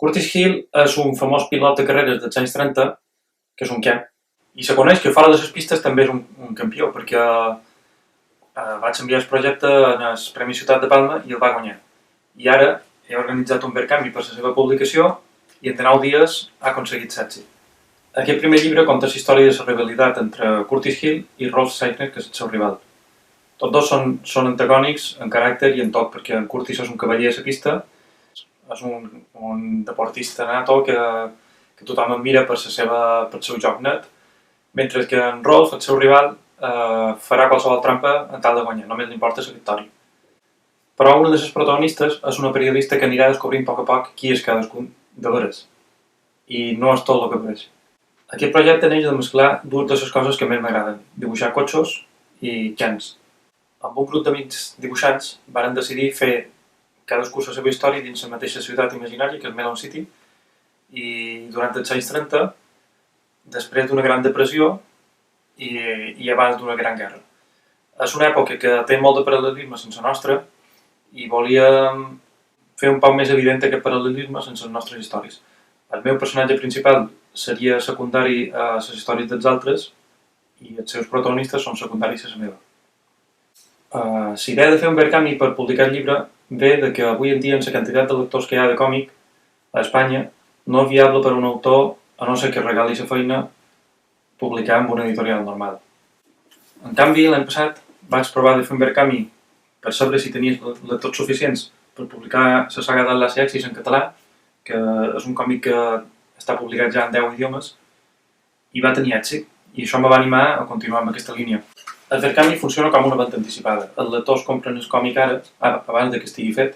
Curtis Hill és un famós pilot de carreres dels anys 30, que és un què, i se coneix que fora de les pistes també és un campió, perquè vaig enviar el projecte en el Premi Ciutat de Palma i el va guanyar. I ara he organitzat un intercanvi per la seva publicació i en 9 dies ha aconseguit l'èxit. Aquest primer llibre conta la història de la rivalitat entre Curtis Hill i Rolf Zeichner, que és el seu rival. Tots dos són antagònics en caràcter i en tot, perquè en Curtis és un cavaller a la pista, és un deportista nato que tothom admira pel seu joc net, mentre que en Rolf, el seu rival, farà qualsevol trampa en tal de guanyar, només li importa la victòria. Però una de les protagonistes és una periodista que anirà descobrint a poc qui és cadascun de veres, i no és tot el que pareix. Aquest projecte neix de mesclar dues de les coses que més m'agraden, dibuixar cotxos i cans. Amb un grup d'amics dibuixants varen decidir fer cadascú la seva història dins la mateixa ciutat imaginària, que és Melon City, i durant els anys 30, després d'una gran depressió i abans d'una gran guerra. És una època que té molt de paral·lelisme sense la nostra i volíem fer un poc més evident aquest paral·lelisme sense les nostres històries. El meu personatge principal seria secundari a les històries dels altres i els seus protagonistes són secundaris a la meva. La idea de fer un intercanvi per publicar el llibre ve de que avui en dia, amb la quantitat de lectors que hi ha de còmic a Espanya, no és viable per a un autor, a no ser que regali la feina, publicar amb una editorial normal. En canvi, l'any passat vaig provar de fer un intercanvi per saber si tenies lectors suficients per publicar la saga d'Atlas i Axis en català, que és un còmic que està publicat ja en 10 idiomes, i va tenir èxit, i això em va animar a continuar amb aquesta línia. El intercanvi funciona com una venda anticipada. Els lectors compren el còmic ara, abans que estigui fet,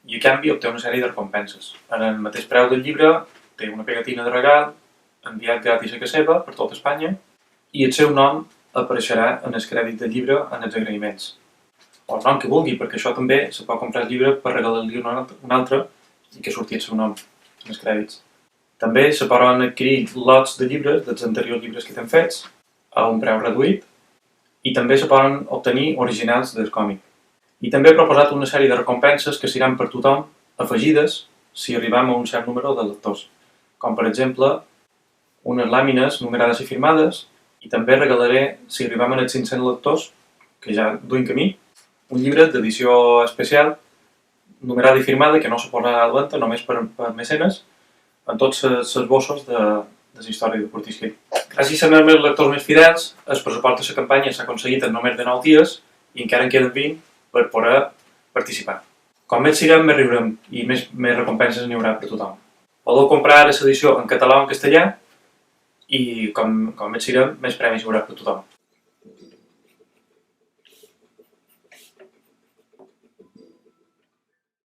i a canvi obté una sèrie de recompenses. En el mateix preu del llibre té una pegatina de regal, enviat gratis a casa seva per tot Espanya, i el seu nom apareixerà en el crèdit del llibre en els agraïments. O el nom que vulgui, perquè això també se pot comprar el llibre per regalar-li un altre i que surti el seu nom en els crèdits. També se poden adquirir lots de llibres dels anteriors llibres que t'hem fets a un preu reduït i també se poden obtenir originals del còmic. I també he proposat una sèrie de recompenses que seran per tothom afegides si arribem a un cert número de lectors, com per exemple unes làmines numerades i firmades, i també regalaré, si arribem als 500 lectors, que ja duim camí, un llibre d'edició especial numerada i firmada que no se posarà a la venda només per mecenes, en tots els esbossos de la història de Curtis Hill. Gràcies als meus lectors més fidels, el pressupost de la campanya s'ha aconseguit en només de 9 dies i encara en queden 20 per poder participar. Com més siguem, més riurem i més recompenses n'hi haurà per tothom. Podeu comprar ara l'edició en català o en castellà i com més siguem, més premis hi haurà per tothom.